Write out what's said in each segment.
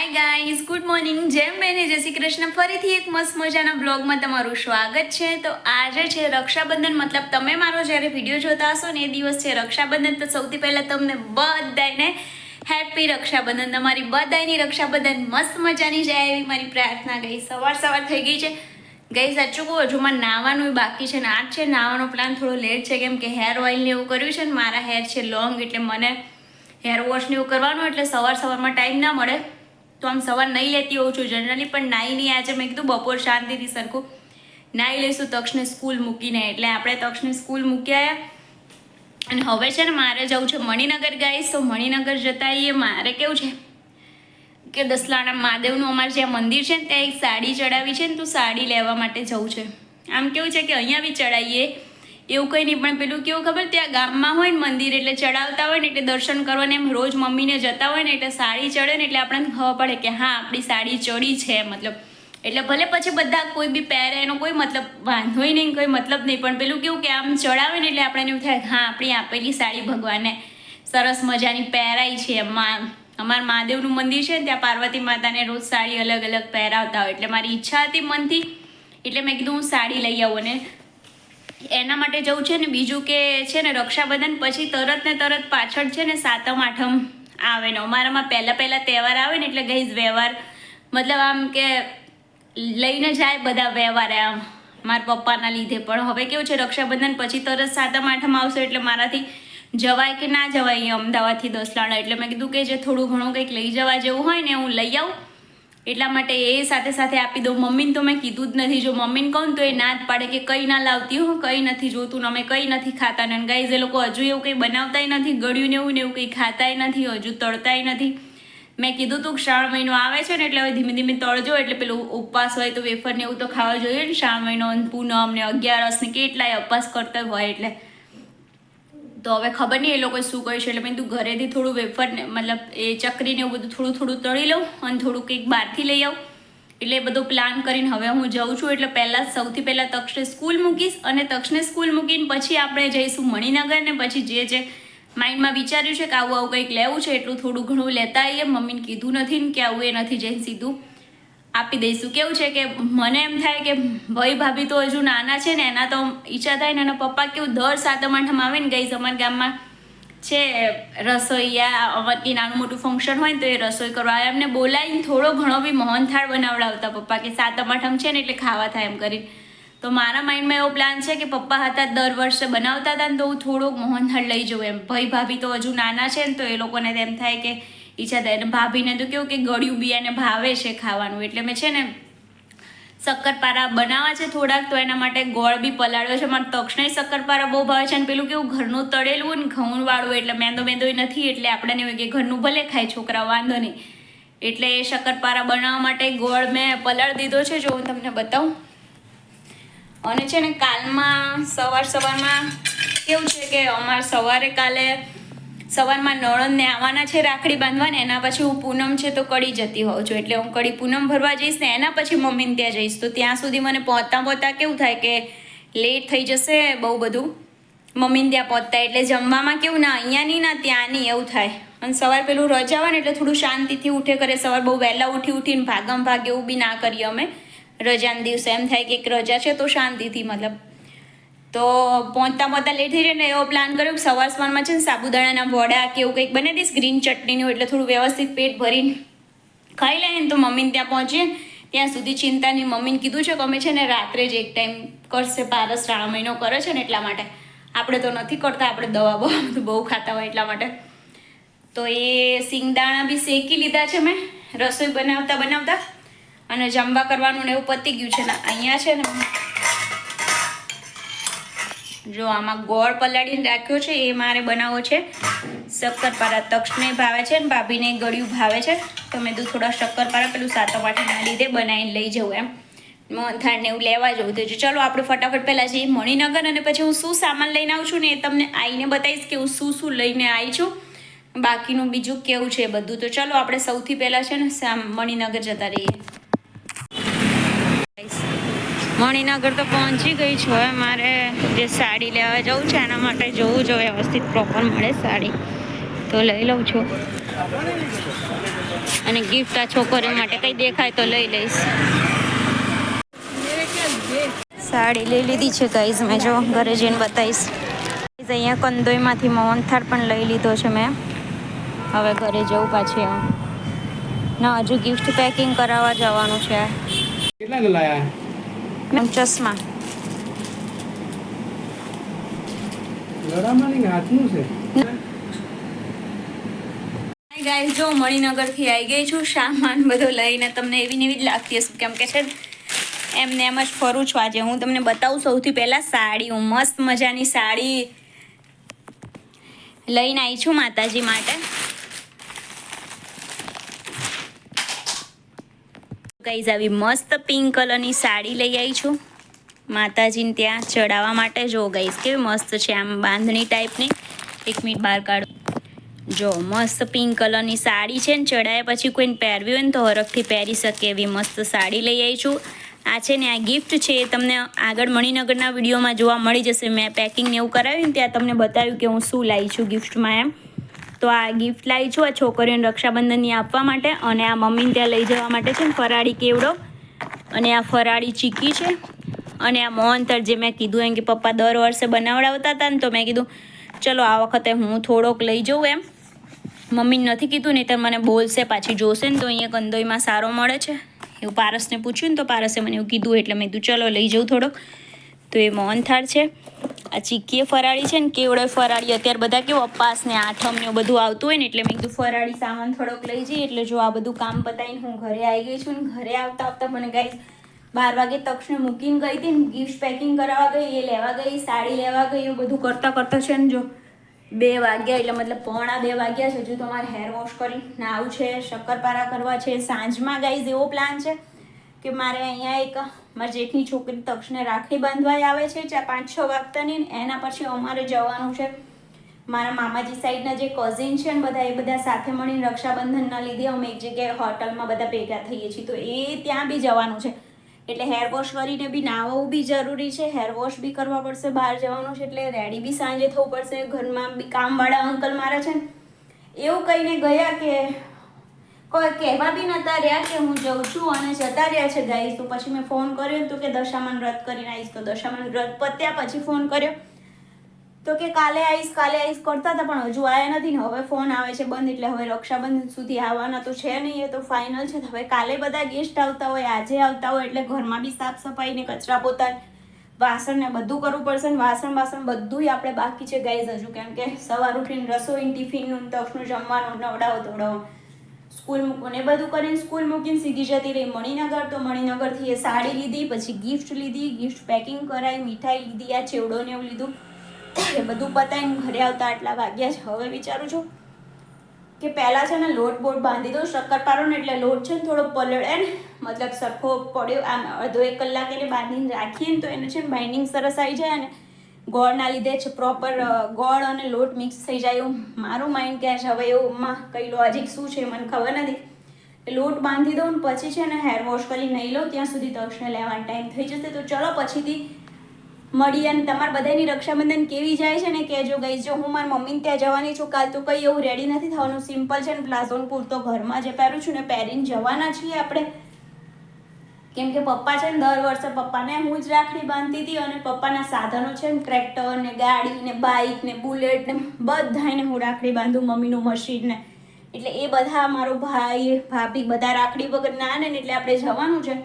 Hi guys, good morning. જેમ બેને જય શ્રી કૃષ્ણ. ફરીથી એક મસ્ત મજાના બ્લોગમાં તમારું સ્વાગત છે. તો આજે છે રક્ષાબંધન, મતલબ તમે મારો જ્યારે વિડીયો જોતા હશો ને એ દિવસ છે રક્ષાબંધન. તો સૌથી પહેલાં તમને બધાને હેપી રક્ષાબંધન. તમારી બધાની રક્ષાબંધન મસ્ત મજાની જાય એવી મારી પ્રાર્થના. ગઈ સવાર થઈ ગઈ છે. ગઈ સાચું કહું, હજુ મારે નાહવાનું બાકી છે ને આજ છે નાહવાનો પ્લાન થોડો લેટ છે, કેમ કે હેર ઓઇલ ને એવું કર્યું છે ને મારા હેર છે લોંગ, એટલે મને હેર વોશ ને એવું કરવાનું એટલે સવારમાં ટાઈમ ના મળે. તો આમ સવાર નહીં લેતી હોઉં છું જનરલી, પણ નાહી નહીં આજે મેં કીધું બપોર શાંતિથી સરખું નાહી લઈશું તક્ષને સ્કૂલ મૂકીને. એટલે આપણે તક્ષને સ્કૂલ મૂકી આવ્યા અને હવે છે ને મારે જવું છે મણિનગર. ગાઈસ, તો મણિનગર જતા આવીએ. મારે કેવું છે કે દસલાણા મહાદેવનું અમારે જ્યાં મંદિર છે ને ત્યાં એક સાડી ચડાવી છે ને, તો સાડી લેવા માટે જવું છે. આમ કેવું છે કે અહીંયા બી ચડાવીએ એવું કંઈ નહીં, પણ પેલું કેવું ખબર, ત્યાં ગામમાં હોય ને મંદિર એટલે ચડાવતા હોય ને એટલે દર્શન કરવાને એમ રોજ મમ્મીને જતા હોય ને એટલે સાડી ચડે ને એટલે આપણને ખબર પડે કે હા આપણી સાડી ચડી છે. મતલબ એટલે ભલે પછી બધા કોઈ બી પહેરે એનો કોઈ મતલબ વાંધોય નહીં, કોઈ મતલબ નહીં, પણ પેલું કેવું કે આમ ચડાવે ને એટલે આપણે એવું થાય હા આપણી આપેલી સાડી ભગવાનને સરસ મજાની પહેરાઈ છે. એમાં અમારા મહાદેવનું મંદિર છે ને ત્યાં પાર્વતી માતાને રોજ સાડી અલગ અલગ પહેરાવતા હોય, એટલે મારી ઈચ્છા હતી મનથી, એટલે મેં કીધું હું સાડી લઈ આવું. અને એના માટે જવું છે ને બીજું કે છે ને રક્ષાબંધન પછી તરત પાછળ છે ને સાતમ આઠમ આવે ને અમારામાં પહેલા તહેવાર આવે ને એટલે ગઈ વ્યવહાર મતલબ આમ કે લઈને જાય બધા વ્યવહાર આમ મારા પપ્પાના લીધે. પણ હવે કેવું છે રક્ષાબંધન પછી તરત સાતમ આઠમ આવશે એટલે મારાથી જવાય કે ના જવાય અહીંયા અમદાવાદથી દસલાણા. એટલે મેં કીધું કે જે થોડું ઘણું કંઈક લઈ જવા જેવું હોય ને હું લઈ આવું, એટલા માટે એ સાથે આપી દઉં. મમ્મીને તો મેં કીધું જ નથી, જો મમ્મીને કહું તો એ ના જ પાડે કે કંઈ ના લાવતી હું, કંઈ નથી જોતું ને અમે કંઈ નથી ખાતા ને. ગાઈઝ એ લોકો હજુ એવું કંઈ બનાવતાય નથી, ગળ્યું ને એવું કંઈ ખાતાય નથી, હજુ તળતાય નથી. મેં કીધું તું કે શ્રાવણ મહિનો આવે છે ને એટલે હવે ધીમે ધીમે તળજો, એટલે પેલું ઉપવાસ હોય તો વેફર ને એવું તો ખાવા જોઈએ ને. શ્રાવણ મહિનો પૂનમ ને 11 ને કેટલાય ઉપવાસ કરતા હોય, એટલે તો હવે ખબર નહીં એ લોકો શું કહ્યું છે. એટલે મેં તું ઘરેથી થોડું વેફર ને મતલબ એ ચકરીને એવું બધું થોડું તળી લઉં અને થોડું કંઈક બહારથી લઈ આવું. એટલે એ બધો પ્લાન કરીને હવે હું જાઉં છું. એટલે સૌથી પહેલાં તક્ષને સ્કૂલ મૂકીશ અને તક્ષને સ્કૂલ મૂકીને પછી આપણે જઈશું મણિનગર ને પછી જે માઇન્ડમાં વિચાર્યું છે કે આવું કંઈક લેવું છે એટલું થોડું ઘણું લેતા આવીએ. મમ્મીને કીધું નથી ને કે આવું એ નથી, જઈને સીધું આપી દઈશું. કેવું છે કે મને એમ થાય કે ભાઈ ભાભી તો હજુ નાના છે ને એના તો ઈચ્છા થાય ને એના પપ્પા કેવું દર સાતમ આઠમ આવે ને. ગઈ અમારા ગામમાં છે રસોઈયા, અમારી નાનું મોટું ફંક્શન હોય ને તો એ રસોઈ કરવા એમને બોલાવીને થોડો ઘણો બી મોહનથાળ બનાવડાવતા પપ્પા, કે સાતમ આઠમ છે ને એટલે ખાવા થાય એમ કરીને. તો મારા માઇન્ડમાં એવો પ્લાન છે કે પપ્પા હતા દર વર્ષે બનાવતા હતા ને તો હું થોડોક મોહનથાળ લઈ જાઉં એમ. ભાઈ ભાભી તો હજુ નાના છે ને તો એ લોકોને એમ થાય કે ઈચ્છા થાય. અને ભાભીને તો કેવું કે ગળ્યું બિયાને ભાવે છે ખાવાનું, એટલે મેં છે ને શક્કરપારા બનાવવા છે થોડાક, તો એના માટે ગોળ બી પલાળ્યો છે. મારે તક્ષને શક્કરપારા બહુ ભાવે છે અને પેલું કેવું ઘરનું તળેલું ને ઘઉં વાળું, એટલે મેંદોય નથી, એટલે આપણે ને કે ઘરનું ભલે ખાય છોકરા વાંધો નહીં. એટલે એ શક્કરપારા બનાવવા માટે ગોળ મેં પલાળી દીધો છે, જો હું તમને બતાવું. અને છે ને કાલમાં સવારમાં કેવું છે કે અમારે સવારે કાલે સવારમાં નણંદને આવવાના છે રાખડી બાંધવાને, એના પછી હું પૂનમ છે તો કડી જતી હોઉં છું, એટલે હું કડી પૂનમ ભરવા જઈશ ને એના પછી મમ્મીને ત્યાં જઈશ. તો ત્યાં સુધી મને પહોંચતા કેવું થાય કે લેટ થઈ જશે બહુ બધું મમ્મીને ત્યાં પહોંચતા. એટલે જમવામાં કેવું ના અહીંયાની ના ત્યાંની એવું થાય. અને સવાર પેલું રજા હોય ને એટલે થોડું શાંતિથી ઉઠે કરે. સવાર બહુ વહેલા ઉઠીને ભાગમ ભાગ એવું બી ના કરીએ અમે રજાના દિવસે. એમ થાય કે એક રજા છે તો શાંતિથી મતલબ. તો પહોંચતા લેટ થઈ જાય ને એવો પ્લાન કર્યો કે સવારમાં છે ને સાબુદાણાના વડા કે એવું કંઈક બનાવી દઈશ, ગ્રીન ચટણીનું, એટલે થોડું વ્યવસ્થિત પેટ ભરીને ખાઈ લઈએ ને તો મમ્મીને ત્યાં પહોંચીએ. ત્યાં સુધી ચિંતા નહીં. મમ્મીને કીધું છે કે અમે છે ને રાત્રે જ એક ટાઈમ કરશે, પારસ શ્રાવણ મહિનો કરે છે ને એટલા માટે. આપણે તો નથી કરતા, આપણે દવા બહુ ખાતા હોય એટલા માટે. તો એ સિંગદાણા બી શેકી લીધા છે મેં રસોઈ બનાવતા અને જમવા કરવાનું ને એવું પતી ગયું છે ને. અહીંયા છે ને જો આમાં ગોળ પલાળીને રાખ્યો છે, એ મારે બનાવવો છે શક્કરપારા. તક્ષને ભાવે છે ને ભાભીને ગળ્યું ભાવે છે, તો મેં તો થોડા શક્કરપારા પેલું સાતમ આઠમના લીધે બનાવીને લઈ જવું એમ. મોહનથાળ ને એવું લેવા જવું. તો ચલો આપણે ફટાફટ પહેલાં જઈએ મણિનગર, અને પછી હું શું સામાન લઈને આવું છું ને એ તમને આવીને બતાવીશ કે હું શું લઈને આવી છું. બાકીનું બીજું કેવું છે બધું. તો ચલો આપણે સૌથી પહેલાં છે ને મણિનગર જતા રહીએ. મણિનગર તો પહોંચી ગઈ છું. હવે મારે જે સાડી લેવા જવું છે એના માટે જોવું જોઈએ વ્યવસ્થિત પ્રોપર મળે સાડી, તો લઈ લઉં છું. અને ગિફ્ટ આ છોકરીઓ માટે કંઈ દેખાય તો લઈ લઈશ. સાડી લઈ લીધી છે ગાઈઝ મેં, જો ઘરે જઈને બતાવીશ. અહીંયા કંદોઈમાંથી મોહનથાળ પણ લઈ લીધો છે મેં. હવે ઘરે જવું પાછી ના, હજુ ગિફ્ટ પેકિંગ કરાવવા જવાનું છે. કેટલાને લાયા? ચશ્મા લડામાં હાથનું છે. ગાઈસ જો મણિનગરથી આવી ગઈ છું, સામાન બધો લઈને. તમને એવી ને એવી જ લાગતી હશે કેમ કે છે એમને એમ જ ફરું છું. આજે હું તમને બતાવું સૌથી પહેલાં સાડી. હું મસ્ત મજાની સાડી લઈને આવી છું માતાજી માટે. ગાઈસ આવી મસ્ત પિંક કલરની સાડી લઈ આવી છું માતાજીને ત્યાં ચડાવવા માટે. જો ગાઈસ કેવી મસ્ત છે, આમ બાંધણી ટાઈપની. 1 મિનિટ બહાર કાઢો. જો મસ્ત પિંક કલરની સાડી છે ને, ચડાયા પછી કોઈને પહેરવી હોય ને તો હરખથી પહેરી શકે એવી મસ્ત સાડી લઈ આવી છું. આ છે ને આ ગિફ્ટ છે, એ તમને આગળ મણિનગરના વિડીયોમાં જોવા મળી જશે. મેં પેકિંગ ને એવું કરાવ્યું ને ત્યાં તમને બતાવ્યું કે હું શું લાવી છું ગિફ્ટમાં એમ. તો આ ગિફ્ટ લાવી છું આ છોકરીઓને રક્ષાબંધનની આપવા માટે, અને આ મમ્મીને ત્યાં લઈ જવા માટે છે ને ફરાળી કેવડો, અને આ ફરાળી ચીકી છે, અને આ મોહનથાળ જે મેં કીધું એમ કે પપ્પા દર વર્ષે બનાવડાવતા હતા ને, તો મેં કીધું ચલો આ વખતે હું થોડોક લઈ જાઉં એમ. મમ્મીને નથી કીધું નહીં તો મને બોલશે પાછી, જોશે ને તો અહીંયા કંદોઈમાં સારો મળે છે એવું પારસને પૂછ્યું ને તો પારસે મને એવું કીધું, એટલે મેં કીધું ચલો લઈ જાઉં થોડોક. તો એ મોહનથાળ છે, આ ચીક્કીએ ફરાળી છે ને કેવડો ફરાળી. અત્યારે બધા કેવું અપાસ ને આઠમ ને બધું આવતું હોય ને, એટલે મેં કીધું ફરાળી સામાન થોડોક લઈ જઈએ. એટલે જો આ બધું કામ પતાવીને હું ઘરે આવી ગઈ છું, ને ઘરે આવતા આવતા મને ગાઈસ 12 વાગે તક્ષને મૂકીને ગઈ હતી ને, ગિફ્ટ પેકિંગ કરાવવા ગઈ, એ લેવા ગઈ, સાડી લેવા ગઈ, એવું બધું કરતાં કરતાં છે ને જો 2 વાગ્યા, એટલે મતલબ 1:45 વાગ્યા છે. હજુ તમારે હેર વોશ કરી નાવું છે, શક્કરપારા કરવા છે. સાંજમાં ગાઈઝ એવો પ્લાન છે કે મારે અહીંયા એક મારી જેઠની છોકરી તક્ષને રાખડી બાંધવા આવે છે 5-6 વાગતાની, એના પછી અમારે જવાનું છે મારા મામાજી સાઈડના જે કઝિન છે ને બધા, એ બધા સાથે મળીને રક્ષાબંધનના લીધે અમે એક જગ્યાએ હોટલમાં બધા ભેગા થઈએ છીએ, તો એ ત્યાં બી જવાનું છે. એટલે હેર વોશ કરીને બી નાહવું બી જરૂરી છે, હેર વોશ બી કરવા પડશે, બહાર જવાનું છે એટલે રેડી બી સાંજે થવું પડશે. ઘરમાં બી કામવાળા અંકલ મારે છે ને એવું કહીને ગયા કે કોઈ કહેવા બી નતા રહ્યા કે હું જઉં છું, અને જતા રહ્યા છે ગાઈસ. તો પછી મેં ફોન કર્યો તો કે દશામાન વ્રત કરીને આવીશ, તો દશામાન વ્રત પત્યા પછી ફોન કર્યો તો કે કાલે આવીશ કરતા હતા, પણ હજુ આવ્યા નથી ને. હવે ફોન આવે છે બંધ, એટલે હવે રક્ષાબંધન સુધી આવવાના તો છે નહીં, એ તો ફાઇનલ છે. હવે કાલે બધા ગેસ્ટ આવતા હોય, આજે આવતા હોય, એટલે ઘરમાં બી સાફ સફાઈ ને કચરા પોતા વાસણ ને બધું કરવું પડશે ને. વાસણ બધું આપણે બાકી છે ગાઈઝ હજુ, કેમ કે સવાર ઉઠીને રસોઈ, ટિફિનનું, તક્ષનું જમવાનું, નવડાવો સ્કૂલ મૂકવું એ બધું કરીને સ્કૂલ મૂકીને સીધી જતી રહી મણિનગર. તો મણિનગરથી એ સાડી લીધી, પછી ગિફ્ટ લીધી, ગિફ્ટ પેકિંગ કરાવી, મીઠાઈ લીધી, આ ચેવડો ને એવું લીધું, એ બધું પતાવીને ઘરે આવતા આટલા વાગ્યા છે. હવે વિચારું છું કે પહેલાં છે ને લોટ બોટ બાંધી દઉં, શક્કરપારો ને એટલે લોટ છે ને થોડો પલળે ને, મતલબ સરખો પડ્યો આમ 1.5 કલાક એને બાંધીને રાખીએ ને તો એને છે ને બાઇન્ડિંગ સરસ આવી જાય, અને ગોળના લીધે છે પ્રોપર ગોળ અને લોટ મિક્સ થઈ જાય એવું મારું માઇન્ડ કહે છે. હવે એવુંમાં કઈ લોજિક શું છે મને ખબર નથી. લોટ બાંધી દઉં ને પછી છે ને હેર વોશ કરી નહીં લઉં ત્યાં સુધી તક્ષને લેવાનો ટાઈમ થઈ જશે. તો ચલો પછીથી મળીએ. અને તમારા બધાની રક્ષાબંધન કેવી જાય છે ને કહેજો ગાઈઝ. જો હું મારી મમ્મીને ત્યાં જવાની છું કાલ, તો કંઈ એવું રેડી નથી થવાનું, સિમ્પલ છે ને પ્લાઝોન કુર્તો ઘરમાં જે પહેરું છું ને પહેરીને જવાના છીએ આપણે. કેમ કે પપ્પા છે ને દર વર્ષે પપ્પાને હું જ રાખડી બાંધતી હતી, અને પપ્પાના સાધનો છે ને ટ્રેક્ટર ને ગાડી ને બાઇક ને બુલેટ ને બધાને હું રાખડી બાંધું, મમ્મીનું મશીન ને. એટલે એ બધા મારો ભાઈ ભાભી બધા રાખડી વગર ના ને, એટલે આપણે જવાનું છે.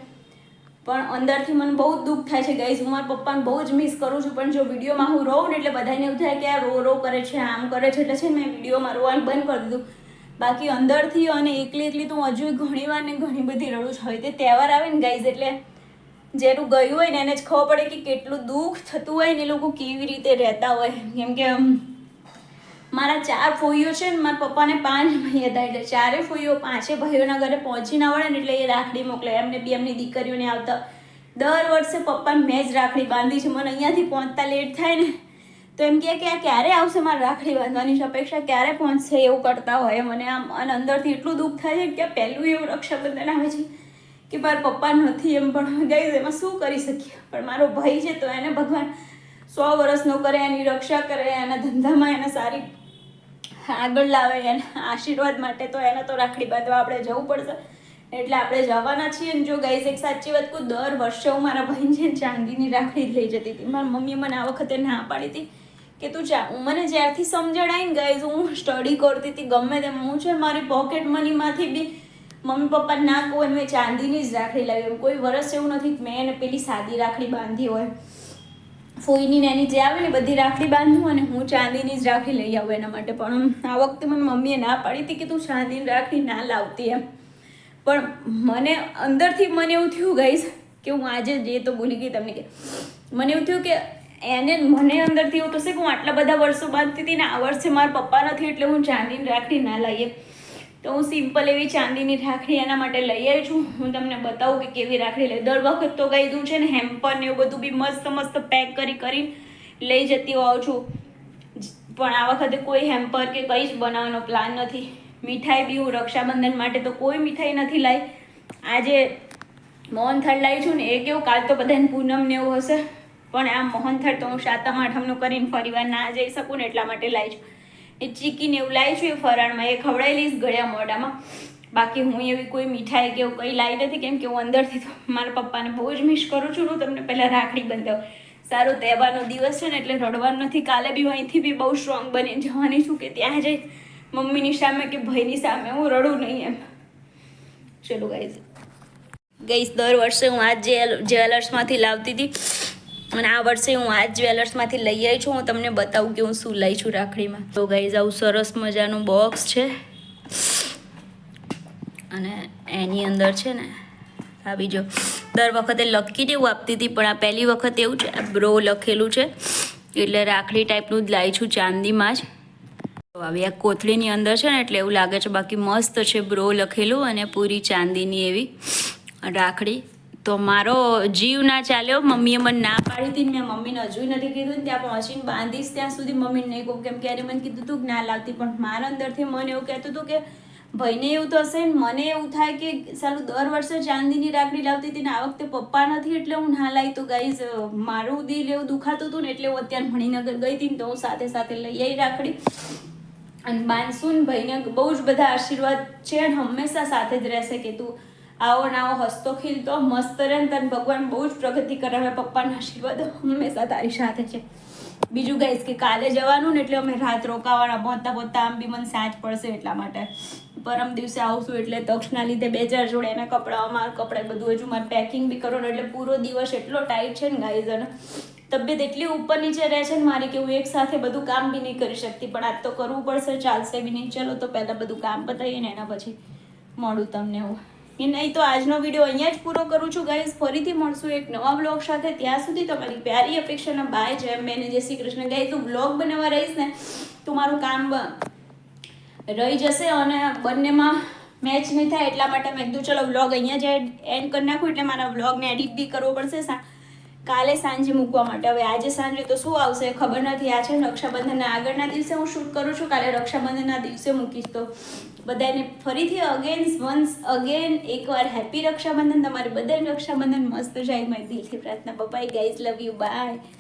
પણ અંદરથી મને બહુ જ દુઃખ થાય છે ગાઈઝ, હું મારા પપ્પાને બહુ જ મિસ કરું છું. પણ જો વિડીયોમાં હું રહું ને એટલે બધાને એવું થાય કે આ રો કરે છે, આમ કરે છે, એટલે છે ને મેં વિડીયોમાં રોવાનું બંધ કરી દીધું. બાકી અંદરથી અને એકલી તો હજુ ઘણી વાર ને ઘણી બધી રડું છું. હવે તે તહેવાર આવે ને ગાઈઝ, એટલે જેનું ગયું હોય ને એને જ ખબર પડે કે કેટલું દુઃખ થતું હોય ને એ લોકો કેવી રીતે રહેતા હોય. કેમ કે મારા 4 ફોઈઓ છે ને, મારા પપ્પાને 5 ભાઈ હતા, એટલે 4 ફોઈઓ 5 ભાઈઓના ઘરે પહોંચી ના વળે ને એટલે એ રાખડી મોકલે. એમને બી એમની દીકરીઓને આવતા દર વર્ષે પપ્પાને મેં જ રાખડી બાંધી છે. મને અહીંયાથી પહોંચતા લેટ થાય ને તો એમ કહે કે આ ક્યારે આવશે મારે રાખડી બાંધવાની અપેક્ષા, ક્યારે પહોંચશે એવું કરતા હોય મને. આમ અને અંદરથી એટલું દુઃખ થાય છે કે પહેલું એવું રક્ષાબંધન આવે છે કે મારા પપ્પા નથી એમ. પણ ગાઈઝ એમાં શું કરી શકીએ, પણ મારો ભાઈ છે તો એને ભગવાન 100 વર્ષનો કરે, એની રક્ષા કરે, એના ધંધામાં એને સારી આગળ લાવે એના આશીર્વાદ માટે તો એને તો રાખડી બાંધવા આપણે જવું પડશે, એટલે આપણે જવાના છીએ. અને જો ગાઈઝ એક સાચી વાત કહું, દર વર્ષે હું મારા ભાઈને છે ને ચાંદીની રાખડી જ લઈ જતી હતી. મારી મમ્મીએ મને આ વખતે ના પાડી હતી કે તું મને જ્યારથી સમજણ આવી ને ગાઈઝ, હું સ્ટડી કરતી હતી ગમે તેમ, હું છે મારી પોકેટ મનીમાંથી બી મમ્મી પપ્પા ના કહું મેં ચાંદીની જ રાખડી લાવી. કોઈ વર્ષ એવું નથી કે મેં એને પેલી સાદી રાખડી બાંધી હોય, ફોઈની ને એની જે આવે ને બધી રાખડી બાંધું અને હું ચાંદીની જ રાખડી લઈ આવું એના માટે. પણ આ વખતે મને મમ્મીએ ના પાડી હતી કે તું ચાંદીની રાખડી ના લાવતી એમ. પણ મને અંદરથી મને એવું થયું ગાઈસ કે હું આજે જે તો ભૂલી ગઈ તમને, કે મને એવું થયું કે મને અંદરથી એવું થશે કે હું આટલા બધા વર્ષો બાંધતી હતી ને આ વર્ષે મારા પપ્પા નથી એટલે હું ચાંદીની રાખડી ના લાવીએ. તો હું સિમ્પલ એવી ચાંદીની રાખડી એના માટે લઈ આવી છું. હું તમને બતાવું કે કેવી રાખડી લઈ. દર વખત તો ગાઈસ હું છે ને હેમ્પર ને એવું બધું બી મસ્ત મસ્ત પેક કરીને લઈ જતી હોઉં છું, પણ આ વખતે કોઈ હેમ્પર કે કંઈ જ બનાવવાનો પ્લાન નથી. મીઠાઈ બી હું રક્ષાબંધન માટે તો કોઈ મીઠાઈ નથી લાવી. આજે મોહનથાળ લાવી છું ને એ કેવું, કાલ તો બધાને પૂનમ ને એવું હશે, પણ આ મોહનથાળ તો હું સાતમ આઠમનું કરીને ફરીવાર ના જઈ શકું ને એટલા માટે લાવી છું. એ ચીકીને એવું લાવી છું એ ફરાળમાં, એ ખવડાવી લઈશ ગળ્યા મોઢામાં. બાકી હું એવી કોઈ મીઠાઈ કે એવું કંઈ લાવી નથી, કેમ કે હું અંદરથી તો મારા પપ્પાને બહુ જ મિસ કરું છું. હું તમને પહેલાં રાખડી બંધાવું. સારો તહેવારનો દિવસ છે ને એટલે રડવાનું નથી. કાલે બી હું અહીંથી બી બહુ સ્ટ્રોંગ બની જવાની છું કે ત્યાં જઈ મમ્મીની સામે કે ભાઈની સામે હું રડું નહીં એમ. ચલો ગાઈઝ, દર વર્ષે હું આ જ્વેલર્સમાંથી લાવતી હતી અને આ વર્ષે હું આ જ્વેલર્સમાંથી લઈ આવી છું. હું તમને બતાવું કે હું શું લઈ છું રાખડીમાં. તો ગાઈઝ આવું સરસ મજાનું બોક્સ છે અને એની અંદર છે ને આ બીજો, દર વખતે લકી જેવું આપતી હતી પણ આ પહેલી વખત એવું છે, બ્રો લખેલું છે એટલે રાખડી ટાઈપનું જ લાવી છું ચાંદીમાં જ. આવી આ કોથળીની અંદર છે ને એટલે એવું લાગે છે, બાકી મસ્ત છે બ્રો લખેલું અને પૂરી ચાંદીની એવી રાખડી. તો મારો જીવ ના ચાલ્યો, મમ્મીએ મને ના પાડી હતી, મેં મમ્મીને હજુ નથી કીધું, ત્યાં પહોંચીને બાંધીશ ત્યાં સુધી મમ્મીને નહીં કહું, કેમ કે એને મને કીધું તું ના લાવતી. પણ મારા અંદરથી મને એવું કહેતું હતું કે ભાઈને એવું તો હશે ને મને એવું થાય કે સાલું દર વર્ષે ચાંદીની રાખડી લાવતી હતી ને આ વખતે પપ્પા નથી એટલે હું ના લાવી. તો ગાઈઝ મારું દિલ એવું દુખાતું હતું ને એટલે હું અત્યારે મણિનગર ગઈ હતી ને તો હું સાથે સાથે લઈ આવી રાખડી અને બાંધશું. ભાઈને બહુ જ બધા આશીર્વાદ છે અને હંમેશા સાથે જ રહેશે કે તું આવો ને આવો હસતો ખીલતો મસ્ત રહે ને તને ભગવાન બહુ જ પ્રગતિ કરાવે. પપ્પાના આશીર્વાદ હંમેશા તારી સાથે છે. બીજું ગાઈઝ કે કાલે જવાનું ને એટલે અમે રાત રોકાવાના, પહોંચતા પહોંચતા આમ બી મને સાંજ પડશે એટલા માટે. પરમ દિવસે આવશું એટલે તક્ષના લીધે 2-4 જોડે એના કપડાં, અમારા કપડાં બધું હજુ મારે પેકિંગ બી કરવાનું, એટલે પૂરો દિવસ એટલો ટાઈટ છે ને ગાઈઝ. અને તબિયત એટલી ઉપર નીચે રહે છે ને મારી કે હું એક સાથે બધું કામ બી નહીં કરી શકતી, પણ આજ તો કરવું પડશે, ચાલશે બી નહીં. ચલો તો પહેલાં બધું કામ પતાવીએ ને એના પછી મળું તમને હું. એ નહીં તો આજનો વિડીયો અહીંયા જ પૂરો કરું છું ગાઈઝ. ફરીથી મળશું એક નવા બ્લોગ સાથે. ત્યાં સુધી તમારી પ્યારી અપેક્ષાના બાય. જય મેને જય શ્રી કૃષ્ણ. ગાઈઝ તું બ્લોગ બનાવવા રહીશ ને તો મારું કામ રહી જશે અને બંનેમાં મેચ નહીં થાય, એટલા માટે મેં કીધું ચલો બ્લોગ અહીંયા જ એન્ડ કરી નાખું, એટલે મારા બ્લોગને એડિટ બી કરવો પડશે કાલે સાંજે મૂકવા માટે. હવે આજે સાંજે તો શું આવશે ખબર નથી. આ છે રક્ષાબંધનના આગળના દિવસે હું શૂટ કરું છું, કાલે રક્ષાબંધનના દિવસે મૂકીશ. તો બધાને ફરીથી વન્સ અગેન એકવાર હેપી રક્ષાબંધન. તમારે બધાને રક્ષાબંધન મસ્ત જાય, મારી દિલથી પ્રાર્થના. Bye guys, love you, by.